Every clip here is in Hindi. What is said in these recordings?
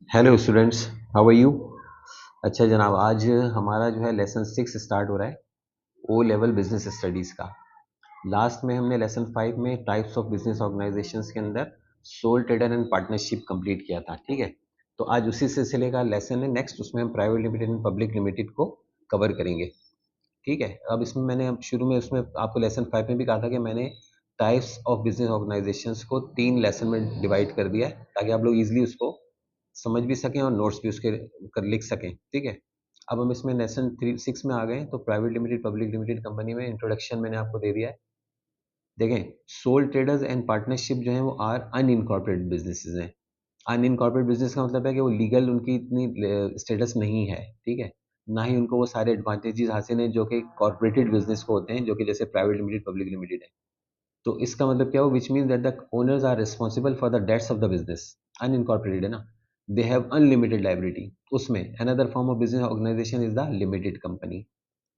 Hello students, how are you. अच्छा जनाब, आज हमारा जो है लेसन 6 स्टार्ट हो रहा है, ओ लेवल बिजनेस स्टडीज़ का। लास्ट में हमने लेसन 5 में टाइप्स ऑफ बिजनेस ऑर्गेनाइजेशंस के अंदर soul trader and partnership complete किया था, ठीक है। तो आज उसी सिलसिले का लेसन है नेक्स्ट, उसमें हम private limited and public limited को कवर करेंगे, ठीक है। अब इसमें मैंने अब शुरू में उसमें आपको लेसन 5 में भी कहा था कि मैंने टाइप्स ऑफ बिजनेस ऑर्गेनाइजेशंस को 3 लेसन में डिवाइड कर दिया है, ताकि आप लोग इजीली उसको समझ भी सकें और नोट्स भी उसके कर लिख सकें, ठीक है। अब हम इसमें लेसन 6 में आ गए हैं, तो private limited public limited company में इंट्रोडक्शन मैंने आपको दे दिया है। देखें, सोल ट्रेडर्स एंड पार्टनरशिप जो है वो आर अनइनकॉर्पोरेटेड बिजनेसेस हैं। अनइनकॉर्पोरेटेड बिजनेस का मतलब है कि वो लीगल उनकी इतनी स्टेटस नहीं है, ठीक है। ना ही उनको वो सारे एडवांटेजेस हासिल हैं जो कि कॉर्पोरेटेड बिजनेस को होते हैं, जो कि जैसे प्राइवेट लिमिटेड पब्लिक लिमिटेड है। तो इसका मतलब क्या हो, which mean that the owners are responsible for the debts of the business. Unincorporated है ना, दे हैव अनलिमिटेड लाइबिलिटी। उसमें another form of business organisation is the limited company.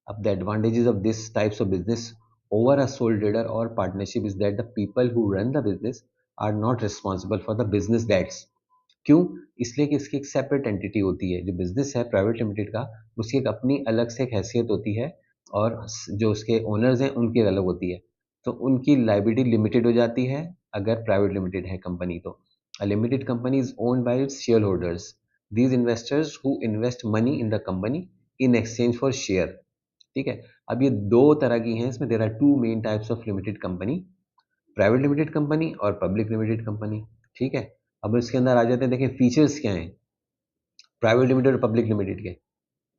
अब the advantages of this types of business over a sole trader or partnership is that the people who run the business are not responsible for the business debts। क्यों? इसलिए कि इसकी एक सेपरेट एंटिटी होती है। जो बिजनेस है प्राइवेट लिमिटेड का, उसकी एक अपनी अलग से एक हैसियत होती है, और जो उसके ओनर्स हैं उनकी अलग होती है। तो उनकी लाइबिलिटी लिमिटेड हो जाती है अगर प्राइवेट लिमिटेड है कंपनी तो। A limited company is owned by its shareholders, these investors who invest money in the company in exchange for share, ठीक है। अब ये दो तरह की हैं, इसमें there are two main types of limited company, private limited company और पब्लिक लिमिटेड कंपनी, ठीक है। अब इसके अंदर आ जाते हैं, देखें फीचर्स क्या हैं प्राइवेट लिमिटेड और पब्लिक लिमिटेड के।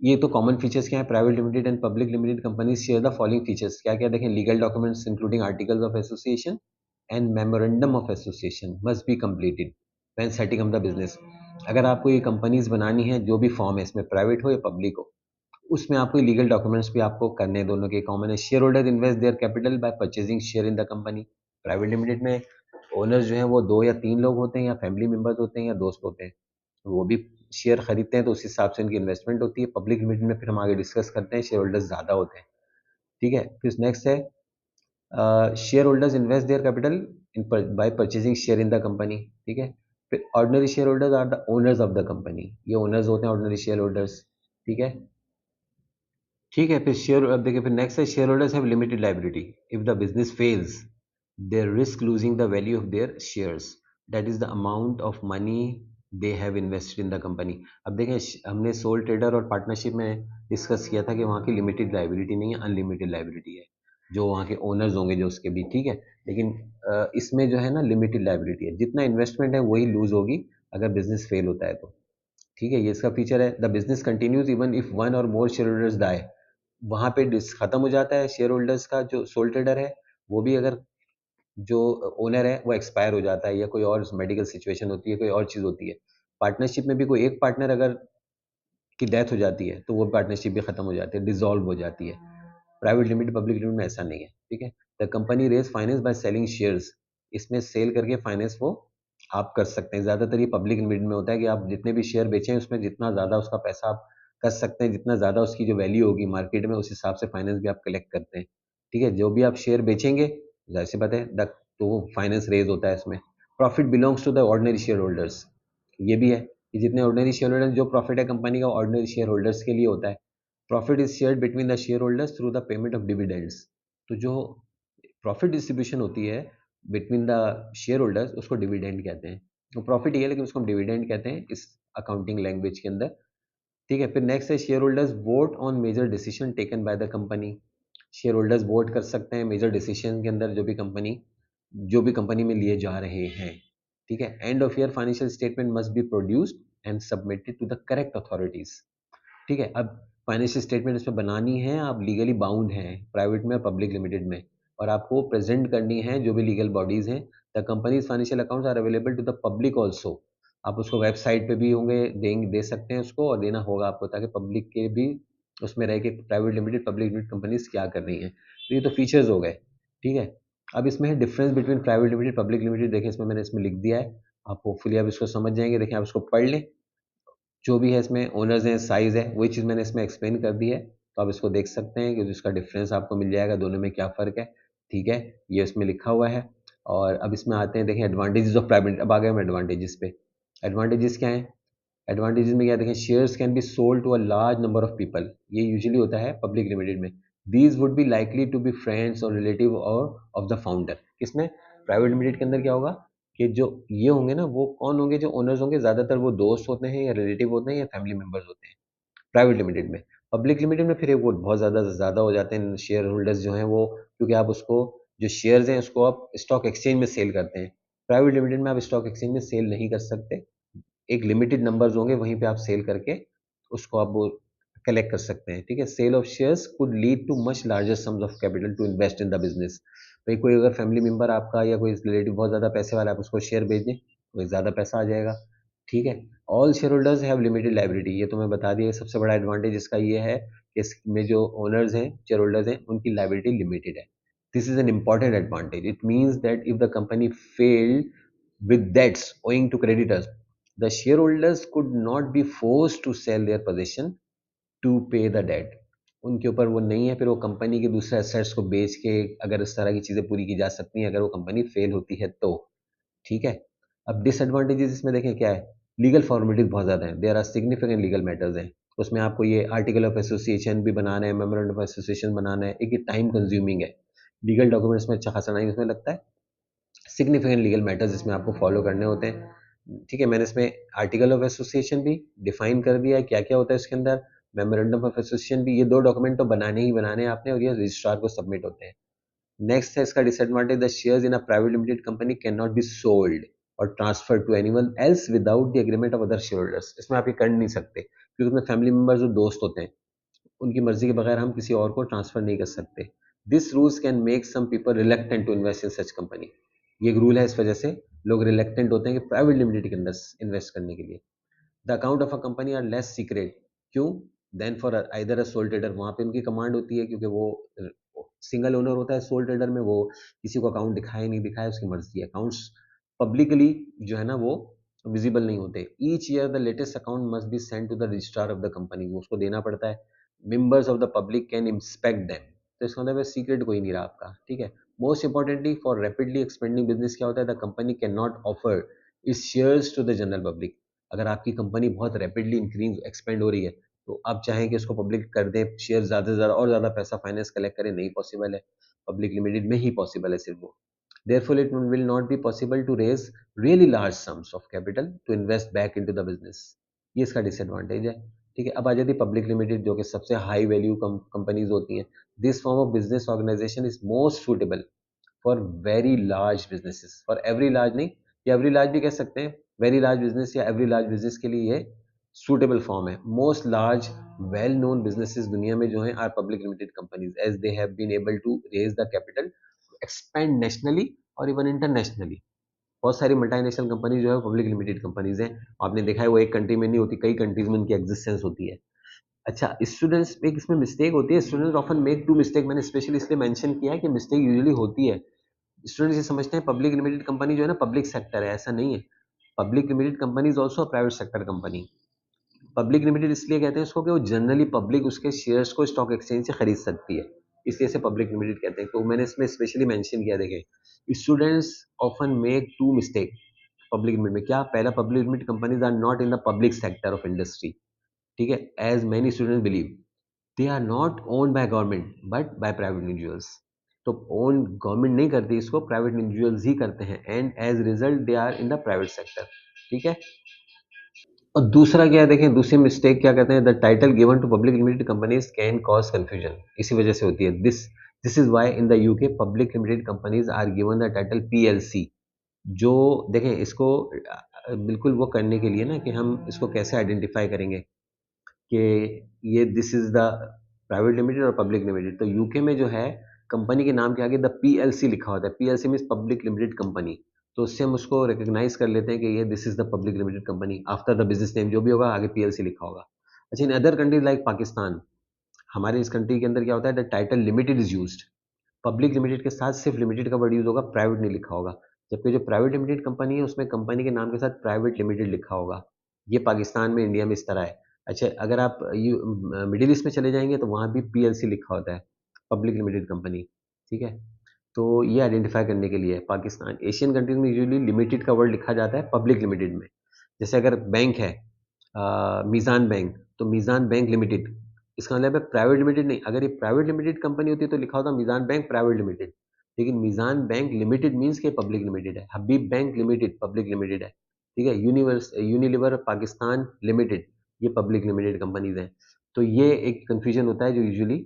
ये तो कॉमन फीचर्स क्या है, private limited and public limited companies share the following features. क्या क्या देखें, legal documents including articles of association and memorandum of association must be completed when setting up the business. अगर आपको ये कंपनीज बनानी है, जो भी फॉर्म है इसमें, प्राइवेट हो या पब्लिक हो, उसमें आपको लीगल डॉक्यूमेंट्स भी आपको करने हैं। दोनों के कॉमन है, share holder invest their capital by purchasing share in the company. Private limited में ओनर्स जो हैं वो 2 या 3 लोग होते हैं, या फैमिली मेंबर्स होते हैं, या दोस्त होते हैं, वो भी शेयर खरीदते हैं, तो उस हिसाब से उनकी इन्वेस्टमेंट होती है। पब्लिक लिमिटेड में फिर हम आगे डिस्कस करते हैं, शेयर होल्डर्स ज़्यादा होते हैं, ठीक है। फिर नेक्स्ट है shareholders invest their capital in by purchasing share in the company, ठीक है। फिर ordinary shareholders are the owners of the company, ये ओनर्स होते हैं ऑर्डिनरी शेयर होल्डर्स, ठीक है। ठीक है, फिर शेयर, अब देखिए फिर नेक्स्ट है share holders have limited liability if the business fails, they risk losing the value of their shares, that is the amount of money they have invested in the company. अब देखें, हमने सोल ट्रेडर और पार्टनरशिप में डिस्कस किया था कि वहाँ की लिमिटेड लाइबिलिटी नहीं है, अनलिमिटेड लाइबिलिटी है, जो वहाँ के ओनर्स होंगे जो उसके भी, ठीक है। लेकिन इसमें जो है ना, लिमिटेड लाइबिलिटी है, जितना इन्वेस्टमेंट है वही लूज होगी अगर बिजनेस फेल होता है तो, ठीक है। ये इसका फीचर है। The business continues even if one और मोर शेयर होल्डर्स डाई, वहाँ पे खत्म हो जाता है शेयर होल्डर्स का, जो सोल ट्रेडर है वो भी, अगर जो ओनर है वो एक्सपायर हो जाता है, या कोई और मेडिकल सिचुएशन होती है, कोई और चीज़ होती है। पार्टनरशिप में भी कोई एक पार्टनर अगर की डेथ हो जाती है, तो वो पार्टनरशिप भी खत्म हो जाती है, डिसॉल्व हो जाती है। प्राइवेट लिमिटेड पब्लिक लिमिटेड में ऐसा नहीं है, ठीक है। The company raise finance by selling shares, इसमें सेल करके फाइनेंस वो आप कर सकते हैं। ज़्यादातर ये पब्लिक लिमिटेड में होता है कि आप जितने भी शेयर बेचें, उसमें जितना ज़्यादा उसका पैसा आप कर सकते हैं, जितना ज़्यादा उसकी जो वैल्यू होगी मार्केट में, उस हिसाब से फाइनेंस भी आप कलेक्ट करते हैं, ठीक है। जो भी आप शेयर बेचेंगे, जाहिर सी बात है तो फाइनेंस रेज होता है इसमें। Profit belongs to the ordinary shareholders, ये भी है कि जितने ऑर्डिनरी शेयर होल्डर्स, जो प्रॉफिट है कंपनी का, ऑर्डिनरी शेयर होल्डर्स के लिए होता है। Profit is shared between the shareholders through the payment of dividends. तो जो प्रॉफिट डिस्ट्रीब्यूशन होती है बिटवीन द शेयर होल्डर्स, उसको डिविडेंड कहते हैं। तो प्रॉफिट ये है, लेकिन उसको हम डिविडेंड कहते हैं इस अकाउंटिंग लैंग्वेज के अंदर, ठीक है। फिर नेक्स्ट है shareholders vote on major decision taken by the company. Shareholders vote कर सकते हैं मेजर डिसीजन के अंदर, जो भी कंपनी में लिए जा रहे हैं, ठीक है। End of year financial statement must be produced and submitted to the correct authorities, ठीक है। अब फाइनेंशियल स्टेटमेंट इसमें बनानी है, आप लीगली बाउंड हैं प्राइवेट में और पब्लिक लिमिटेड में, और आपको प्रेजेंट करनी है जो भी लीगल बॉडीज हैं। The company's financial accounts are available to the public also. आप उसको वेबसाइट पे भी होंगे, दे सकते हैं उसको, और देना होगा आपको, ताकि पब्लिक के भी उसमें रहे कि private limited public limited companies क्या कर रही हैं। तो ये तो फीचर्स हो गए, ठीक है। अब इसमें है difference between private limited public limited. देखिए इसमें मैंने इसमें लिख दिया है, आप होपफुली आप इसको समझ जाएंगे। देखिए आप इसको पढ़ लें, जो भी है इसमें ओनर्स हैं, साइज़ है, वही चीज़ मैंने इसमें एक्सप्लेन कर दी है। तो आप इसको देख सकते हैं कि इसका डिफरेंस आपको मिल जाएगा, दोनों में क्या फ़र्क है, ठीक है। ये इसमें लिखा हुआ है। और अब इसमें आते हैं, देखें एडवांटेजेस ऑफ प्राइवेट। अब आ गए हम एडवांटेजेस पे। एडवांटेजेस क्या हैं? एडवांटेजेस में क्या देखें, shares can be sold to a large number of people, ये यूजुअली होता है पब्लिक लिमिटेड में। These would be likely to be friends और रिलेटिव और ऑफ द फाउंडर। किसमें, प्राइवेट लिमिटेड के अंदर क्या होगा कि जो ये होंगे ना, वो कौन होंगे, जो ओनर्स होंगे ज़्यादातर वो दोस्त होते हैं या रिलेटिव होते हैं या फैमिली मेम्बर्स होते हैं प्राइवेट लिमिटेड में। पब्लिक लिमिटेड में फिर वो बहुत ज़्यादा ज़्यादा हो जाते हैं शेयर होल्डर्स जो हैं वो, क्योंकि आप उसको, जो शेयर्स हैं उसको आप स्टॉक एक्सचेंज में सेल करते हैं। प्राइवेट लिमिटेड में आप स्टॉक एक्सचेंज में सेल नहीं कर सकते, एक लिमिटेड नंबर्स होंगे वहीं पे आप सेल करके उसको आप वो कलेक्ट कर सकते हैं। ठीक है, sale of shares could lead to much larger sums of capital to invest in the business. भाई कोई अगर फैमिली मेंबर आपका या कोई रिलेटिव बहुत ज़्यादा पैसे वाला है, आप उसको शेयर बेच दें तो ज़्यादा पैसा आ जाएगा। ठीक है, all share holders have limited liability, ये तो मैं बता दिया। सबसे बड़ा एडवांटेज इसका ये है कि इसमें जो ओनर्स हैं, शेयर होल्डर्स हैं, उनकी लाइबिलिटी लिमिटेड है। This is an important advantage. It means that if the company failed with debts owing to creditors, the shareholders could not be forced to sell their possession to pay the debt। उनके ऊपर वो नहीं है, फिर वो कंपनी के दूसरे एसेट्स को बेच के अगर इस तरह की चीज़ें पूरी की जा सकती हैं अगर वो कंपनी फेल होती है तो। ठीक है, अब डिसएडवांटेजेस इसमें देखें क्या है, लीगल फॉर्मेलिटीज बहुत ज़्यादा हैं, there are significant legal matters हैं। उसमें आपको ये आर्टिकल ऑफ एसोसिएशन भी बनाना है, मेमोरेंडम ऑफ एसोसिएशन बनाना है, एक ये टाइम कंज्यूमिंग है। लीगल डॉक्यूमेंट्स में अच्छा खासा टाइम इसमें लगता है, सिग्निफिकेंट लीगल मैटर्स इसमें आपको फॉलो करने होते हैं। ठीक है, मैंने इसमें आर्टिकल ऑफ एसोसिएशन भी डिफाइन कर दिया है क्या क्या होता है इसके अंदर, मेमोरेंडम ऑफ एसोसिएशन भी, ये दो डॉक्यूमेंट तो बनाने ही बनाने हैं आपने और ये रजिस्ट्रार को सबमिट होते हैं। नेक्स्ट है इसका disadvantage, the shares in a private limited company can not be sold or transfer to anyone else without the agreement of other share holders. इसमें आप ये कर नहीं सकते क्योंकि उसमें फैमिली मेंबर्स जो दोस्त होते हैं उनकी मर्जी के बगैर हम किसी और को ट्रांसफर नहीं कर सकते। This rules can make some people reluctant to invest in such company. ये एक रूल है, इस वजह से लोग रिलेक्टेंट होते हैं कि प्राइवेट लिमिटेड के अंदर इन्वेस्ट करने के लिए। The account of a company are less secret, क्यों, than for either a sole trader. वहाँ पे उनकी कमांड होती है क्योंकि वो सिंगल ओनर होता है सोल ट्रेडर में, वो किसी को अकाउंट दिखाए नहीं दिखाए उसकी मर्जी है। अकाउंट्स पब्लिकली जो है ना वो विजिबल नहीं होते। Each year the latest account must be send to the registrar of the company, उसको देना पड़ता है। Members of the public can inspect them, तो इसका मतलब सीक्रेट कोई नहीं रहा आपका। ठीक है, most importantly for rapidly expanding business क्या होता है, the company can not offer its shares to the general public. अगर आपकी कंपनी बहुत रैपिडली इंक्रीज एक्सपेंड हो रही है तो आप चाहें कि उसको पब्लिक कर दें, शेयर ज़्यादा से ज़्यादा और ज़्यादा पैसा फाइनेंस कलेक्ट करें, नहीं पॉसिबल है। पब्लिक लिमिटेड में ही पॉसिबल है सिर्फ वो। Therefore, it will not be possible to raise really large sums of capital to invest back into the business। ये इसका डिसएडवांटेज है। ठीक है, अब आ जाती है पब्लिक लिमिटेड जो कि सबसे हाई वैल्यू कंपनीज होती हैं। This form of business organisation is most suitable for very large businesses, for every large नहीं, या एवरी लार्ज भी कह सकते हैं, वेरी लार्ज बिजनेस या एवरी लार्ज बिजनेस के लिए ये सूटेबल फॉर्म है। Most large well known businesses दुनिया में जो हैं are public limited companies, as they have been able to raise the capital expand nationally और इवन इंटरनेशनली। बहुत सारी मल्टीनेशनल कंपनी जो है पब्लिक लिमिटेड कंपनीज हैं। आपने देखा है वो एक कंट्री में नहीं होती, कई कंट्रीज में उनकी एग्जिस्टेंस होती है। अच्छा, स्टूडेंट्स एक इसमें मिस्टेक होती है, students often make to mistake, मैंने स्पेशली इसलिए मेंशन किया है कि मिस्टेक यूजुअली होती है। स्टूडेंट्स ये समझते हैं पब्लिक लिमिटेड कंपनी जो है ना पब्लिक सेक्टर है, ऐसा नहीं है। Public limited company is also private sector company. Public limited इसलिए कहते हैं उसको कि वो जनरली पब्लिक उसके शेयर्स को स्टॉक एक्सचेंज से खरीद सकती है, इसलिए इसे पब्लिक लिमिटेड कहते हैं। तो मैंने इसमें स्पेशली मेंशन किया, देखें students often make to mistake public limit में। क्या, पहला, public limited companies are not in the public sector of industry. ठीक है, as many students believe they are not owned by government but by private individuals. तो ओन गवर्नमेंट नहीं करती इसको, प्राइवेट इंडिविजुअल्स ही करते हैं, and as result they are in the private sector. ठीक है, और दूसरा क्या है, देखें दूसरी मिस्टेक क्या कहते हैं, the title given to public limited companies can cause confusion, इसी वजह से होती है। This is why in the UK public limited companies are given the title PLC. जो देखें इसको बिल्कुल वो करने के लिए ना कि हम इसको कैसे आइडेंटिफाई करेंगे कि ये this is the private limited और पब्लिक लिमिटेड। तो यूके में जो है कंपनी के नाम के आगे द पीएलसी लिखा होता है, PLC means public limited company. तो उससे हम उसको रिकॉग्नाइज कर लेते हैं कि ये this is the public limited company, after the business name जो भी होगा आगे पीएलसी लिखा होगा। अच्छा, in other countries like Pakistan, हमारे इस कंट्री के अंदर क्या होता है, the title limited is used, public limited के साथ सिर्फ लिमिटेड का वर्ड यूज होगा, प्राइवेट नहीं लिखा होगा। जबकि जो प्राइवेट लिमिटेड कंपनी है उसमें कंपनी के नाम के साथ प्राइवेट लिमिटेड लिखा होगा। ये पाकिस्तान में, इंडिया में इस तरह है। अच्छा, अगर आप मिडिल ईस्ट में चले जाएंगे तो वहाँ भी पीएलसी लिखा होता है, पब्लिक लिमिटेड कंपनी। ठीक है, तो ये आइडेंटिफाई करने के लिए पाकिस्तान, एशियन कंट्रीज में यूजुअली लिमिटेड का वर्ड लिखा जाता है पब्लिक लिमिटेड में। जैसे अगर बैंक है मीज़ान बैंक, तो मीज़ान बैंक लिमिटेड, इसका मतलब है प्राइवेट लिमिटेड नहीं। अगर ये प्राइवेट लिमिटेड कंपनी होती तो लिखा होता मीज़ान बैंक प्राइवेट लिमिटेड, लेकिन मीज़ान बैंक लिमिटेड मीन्स के पब्लिक लिमिटेड है। हबीब बैंक लिमिटेड पब्लिक लिमिटेड है, ठीक है। यूनिलीवर पाकिस्तान लिमिटेड, ये पब्लिक लिमिटेड कंपनीज हैं। तो ये एक कन्फ्यूजन होता है जो यूजुअली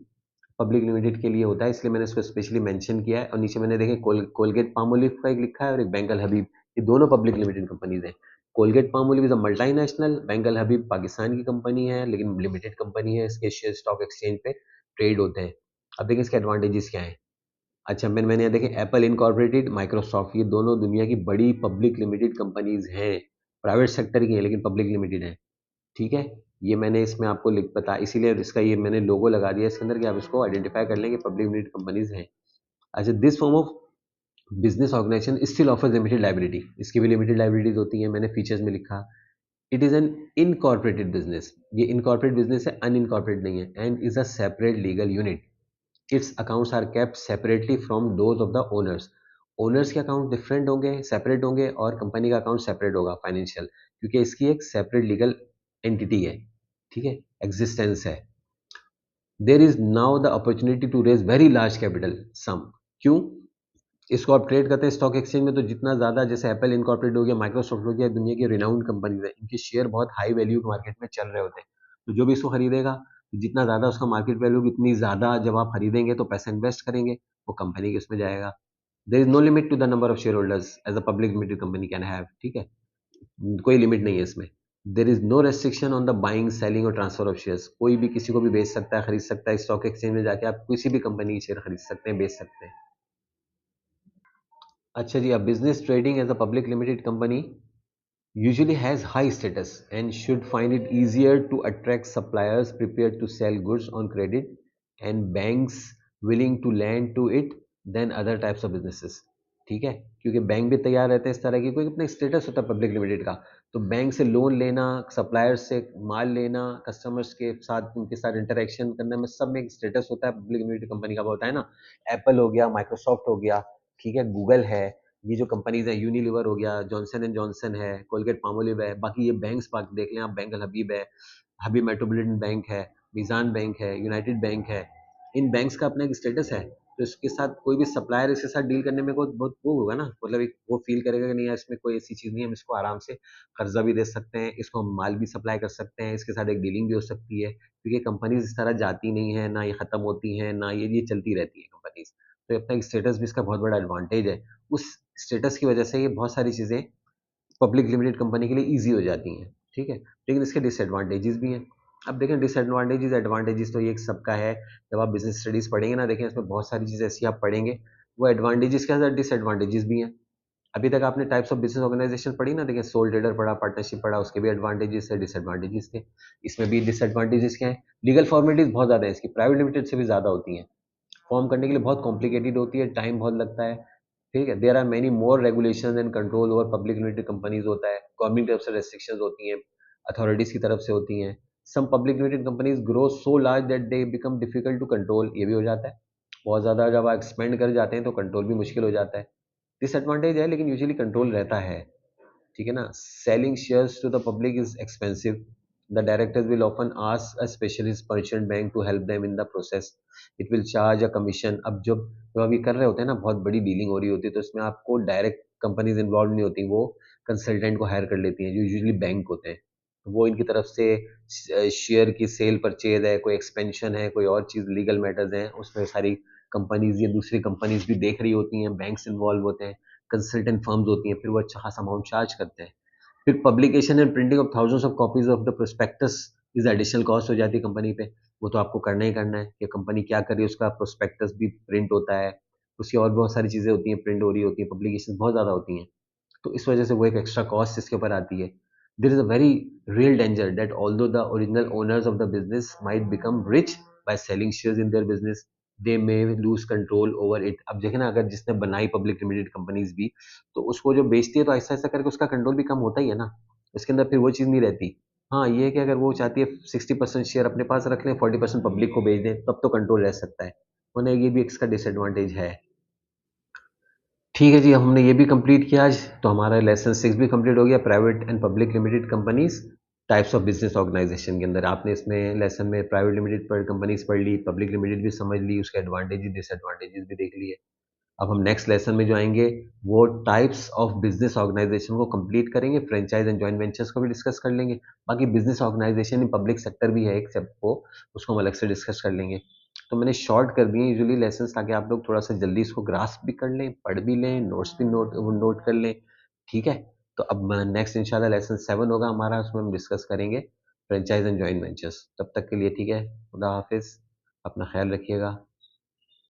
पब्लिक लिमिटेड के लिए होता है, इसलिए मैंने इसको स्पेशली मेंशन किया है। और नीचे मैंने देखे कोलगेट पामोलिव का एक लिखा है और एक बैंक अल हबीब, ये दोनों पब्लिक लिमिटेड कंपनीज हैं। Colgate Palmolive is a multinational, bank Al Habib Pakistan की कंपनी है लेकिन लिमिटेड कंपनी है, इसके शेयर स्टॉक एक्सचेंज पे ट्रेड होते हैं। अब देखिए इसके एडवांटेजेस क्या हैं। अच्छा, मैंने यहाँ देखे एप्पल इनकॉर्पोरेटेड, माइक्रोसॉफ्ट, ये दोनों दुनिया की बड़ी पब्लिक लिमिटेड कंपनीज हैं, प्राइवेट सेक्टर की हैं लेकिन पब्लिक लिमिटेड हैं, ठीक है। ये मैंने इसमें आपको लिख बता, इसीलिए इसका ये मैंने लोगो लगा दिया इसके अंदर कि आप इसको आइडेंटिफाई कर लें कि पब्लिक लिमिटेड कंपनीज हैं। अच्छा, this form of business organisation still offers limited liability, इसकी भी लिमिटेड लाइबिलिटीज होती हैं, मैंने फीचर्स में लिखा। It is an incorporated business, ये इनकॉर्पोरेट बिजनेस है, अनइनकॉर्पोरेट नहीं है। And is a separate legal unit, its accounts are kept separately from those of the owners, owners के अकाउंट डिफरेंट होंगे, सेपरेट होंगे, और कंपनी का अकाउंट सेपरेट होगा फाइनेंशियल, क्योंकि इसकी एक सेपरेट लीगल एंटिटी है, ठीक है, एग्जिस्टेंस है। There is now the opportunity to raise very large capital sum, क्यों? इसको आप ट्रेड करते हैं स्टॉक एक्सचेंज में, तो जितना ज़्यादा, जैसे एप्पल इनकॉर्पोरेट हो गया, माइक्रोसॉफ्ट हो गया, दुनिया की रिनाउंड कंपनीज है, इनके शेयर बहुत हाई वैल्यू मार्केट में चल रहे होते हैं। तो जो भी इसको खरीदेगा, तो जितना ज़्यादा उसका मार्केट वैल्यू, इतनी ज़्यादा जब आप खरीदेंगे तो पैसा इन्वेस्ट करेंगे, वो कंपनी के उसमें जाएगा। There is no limit to the number of shareholders as a public limited company can have, ठीक है, कोई लिमिट नहीं है इसमें। There is no restriction on the buying, selling और ट्रांसफर ऑफ शेयर्स, कोई भी किसी को भी बेच सकता है, खरीद सकता है, स्टॉक एक्सचेंज में जाके आप किसी भी कंपनी के शेयर खरीद सकते हैं, बेच सकते हैं। अच्छा जी, अब business trading as a public limited company usually has high status and should find it easier to attract suppliers prepared to sell goods on credit and banks willing to lend to it than other types of businesses, ठीक है, क्योंकि बैंक भी तैयार रहते हैं इस तरह की, कोई अपना स्टेटस होता है पब्लिक लिमिटेड का, तो बैंक से लोन लेना, सप्लायर्स से माल लेना, कस्टमर्स के साथ उनके साथ इंटरेक्शन करने में सब में एक स्टेटस होता है पब्लिक लिमिटेड कंपनी का, होता है ना। एप्पल हो गया, माइक्रोसॉफ्ट हो गया, ठीक है, गूगल है, ये जो कंपनीज है, यूनिलीवर हो गया, जॉनसन एंड जॉनसन है, कोलगेट पामोलिव है, बाकी ये बैंक्स पार्क देख लें आप, बैंक अल हबीब है, हबीब मेट्रोपॉलिटन बैंक है, मीज़ान बैंक है, यूनाइटेड बैंक है, इन बैंक्स का अपना एक स्टेटस है। तो इसके साथ कोई भी सप्लायर इसके साथ डील करने में कोई बहुत वो होगा ना, मतलब एक वो फील करेगा कि नहीं यार इसमें कोई ऐसी चीज़ नहीं है, हम इसको आराम से कर्जा भी दे सकते हैं, इसको हम माल भी सप्लाई कर सकते हैं, इसके साथ एक डीलिंग भी हो सकती है, क्योंकि कंपनीज इस तरह जाती नहीं है ना, ये खत्म होती हैं ना, ये चलती रहती है कंपनीज। तो अपना एक स्टेटस भी इसका बहुत बड़ा एडवांटेज है। उस स्टेटस की वजह से ये बहुत सारी चीज़ें पब्लिक लिमिटेड कंपनी के लिए ईज़ी हो जाती हैं, ठीक है। लेकिन इसके डिसएडवांटेजेस भी हैं। अब देखें डिसएडवांटेजेस, एडवांटेजेस तो ये एक सबका है। जब आप बिज़नेस स्टडीज़ पढ़ेंगे ना, देखें इसमें बहुत सारी चीज़ें ऐसी आप पढ़ेंगे, वो एडवांटेजेस के साथ डिसएडवांटेजेस भी हैं। अभी तक आपने टाइप्स ऑफ बिज़नेस ऑर्गेनाइजेशन पढ़ी ना, देखिए सोल ट्रेडर पढ़ा, पार्टनरशिप पढ़ा, उसके भी एडवांटेजेस है, डिसएडवांटेजेस थे। इसमें भी डिसएडवांटेजेस क्या हैं? लीगल फॉर्मेलिटीज़ बहुत ज़्यादा है इसकी, प्राइवेट लिमिटेड से भी ज़्यादा होती हैं। फॉर्म करने के लिए बहुत कॉम्प्लिकेटेड होती है, टाइम बहुत लगता है, ठीक है। There are many more regulation and control over public limited companies होता है, गवर्नमेंट की तरफ से रेस्ट्रिक्शंस होती हैं, अथॉरिटीज़ की तरफ से होती हैं। Some public limited companies grow so large that they become difficult to control, ये भी हो जाता है, बहुत ज़्यादा जब आप एक्सपेंड कर जाते हैं तो कंट्रोल भी मुश्किल हो जाता है। डिसएडवांटेज है लेकिन यूजुअली कंट्रोल रहता है, ठीक है ना। Selling shares to the public is expensive, the directors will often ask a specialist person bank to help them in the process, it will charge a commission. अब जब अभी कर रहे होते हैं ना, बहुत बड़ी डीलिंग हो रही होती है, तो इसमें आपको डायरेक्ट कंपनीज इन्वॉल्व नहीं होती, वो कंसल्टेंट को हायर कर लेती हैं जो यूजुअली बैंक होते हैं। तो वो इनकी तरफ से शेयर की सेल परचेज है, कोई एक्सपेंशन है, कोई और चीज़ लीगल मैटर्स हैं, उसमें सारी कंपनीज या दूसरी कंपनीज भी देख रही होती हैं, बैंक्स इन्वॉल्व होते हैं, कंसल्टेंट फर्म्स होती हैं, फिर वो अच्छा खासा अमाउंट चार्ज करते हैं। फिर publication and printing of thousands of copies of the prospectus is additional cost हो जाती है कंपनी पे, वो तो आपको करना ही करना है कि कंपनी क्या कर रही है, उसका प्रोस्पेक्टस भी प्रिंट होता है, उसकी और बहुत सारी चीज़ें होती हैं, प्रिंट हो रही होती हैं, पब्लिकेशन बहुत ज़्यादा होती हैं, तो इस वजह से वो एक एक्स्ट्रा कॉस्ट इसके ऊपर आती है। There is a very real danger that although the original owners of the business might become rich by selling shares in their business, they may lose control over it. अब देखें ना, अगर जिसने बनाई पब्लिक लिमिटेड कंपनीज भी, तो उसको जो बेचती है तो ऐसा ऐसा करके उसका कंट्रोल भी कम होता ही है ना, इसके अंदर फिर वो चीज़ नहीं रहती। हाँ, ये है कि अगर वो चाहती है 60% शेयर अपने पास रख लें, 40% पब्लिक को बेच दें, तब तो कंट्रोल रह सकता है, वरना ये भी इसका डिसएडवांटेज है। ठीक है जी, अब हमने ये भी कंप्लीट किया आज, तो हमारा लेसन 6 भी कंप्लीट हो गया, private and public limited companies. Types of business organisation के अंदर आपने इसमें लेसन में प्राइवेट लिमिटेड पर कंपनीज पढ़ ली, पब्लिक लिमिटेड भी समझ ली, उसके एडवांटेजेस डिसएडवांटेजेस भी देख लिए। अब हम नेक्स्ट लेसन में जो आएंगे वो टाइप्स ऑफ बिजनेस ऑर्गेनाइजेशन को कंप्लीट करेंगे, फ्रेंचाइज एंड जॉइंट वेंचर्स को भी डिस्कस कर लेंगे। बाकी business organisation in public sector भी है एक सब को, उसको हम अलग से डिस्कस कर लेंगे। तो मैंने शॉर्ट कर दिए यूजुअली लेसन ताकि आप लोग थोड़ा सा जल्दी इसको ग्रास्प भी कर लें, पढ़ भी लें, नोट्स भी नोट कर लें। ठीक है, तो अब नेक्स्ट इंशाल्लाह लेसन 7 होगा हमारा, उसमें हम डिस्कस करेंगे फ्रेंचाइज एंड जॉइंट वेंचर्स। तब तक के लिए ठीक है, खुदा हाफिज, अपना ख्याल रखिएगा।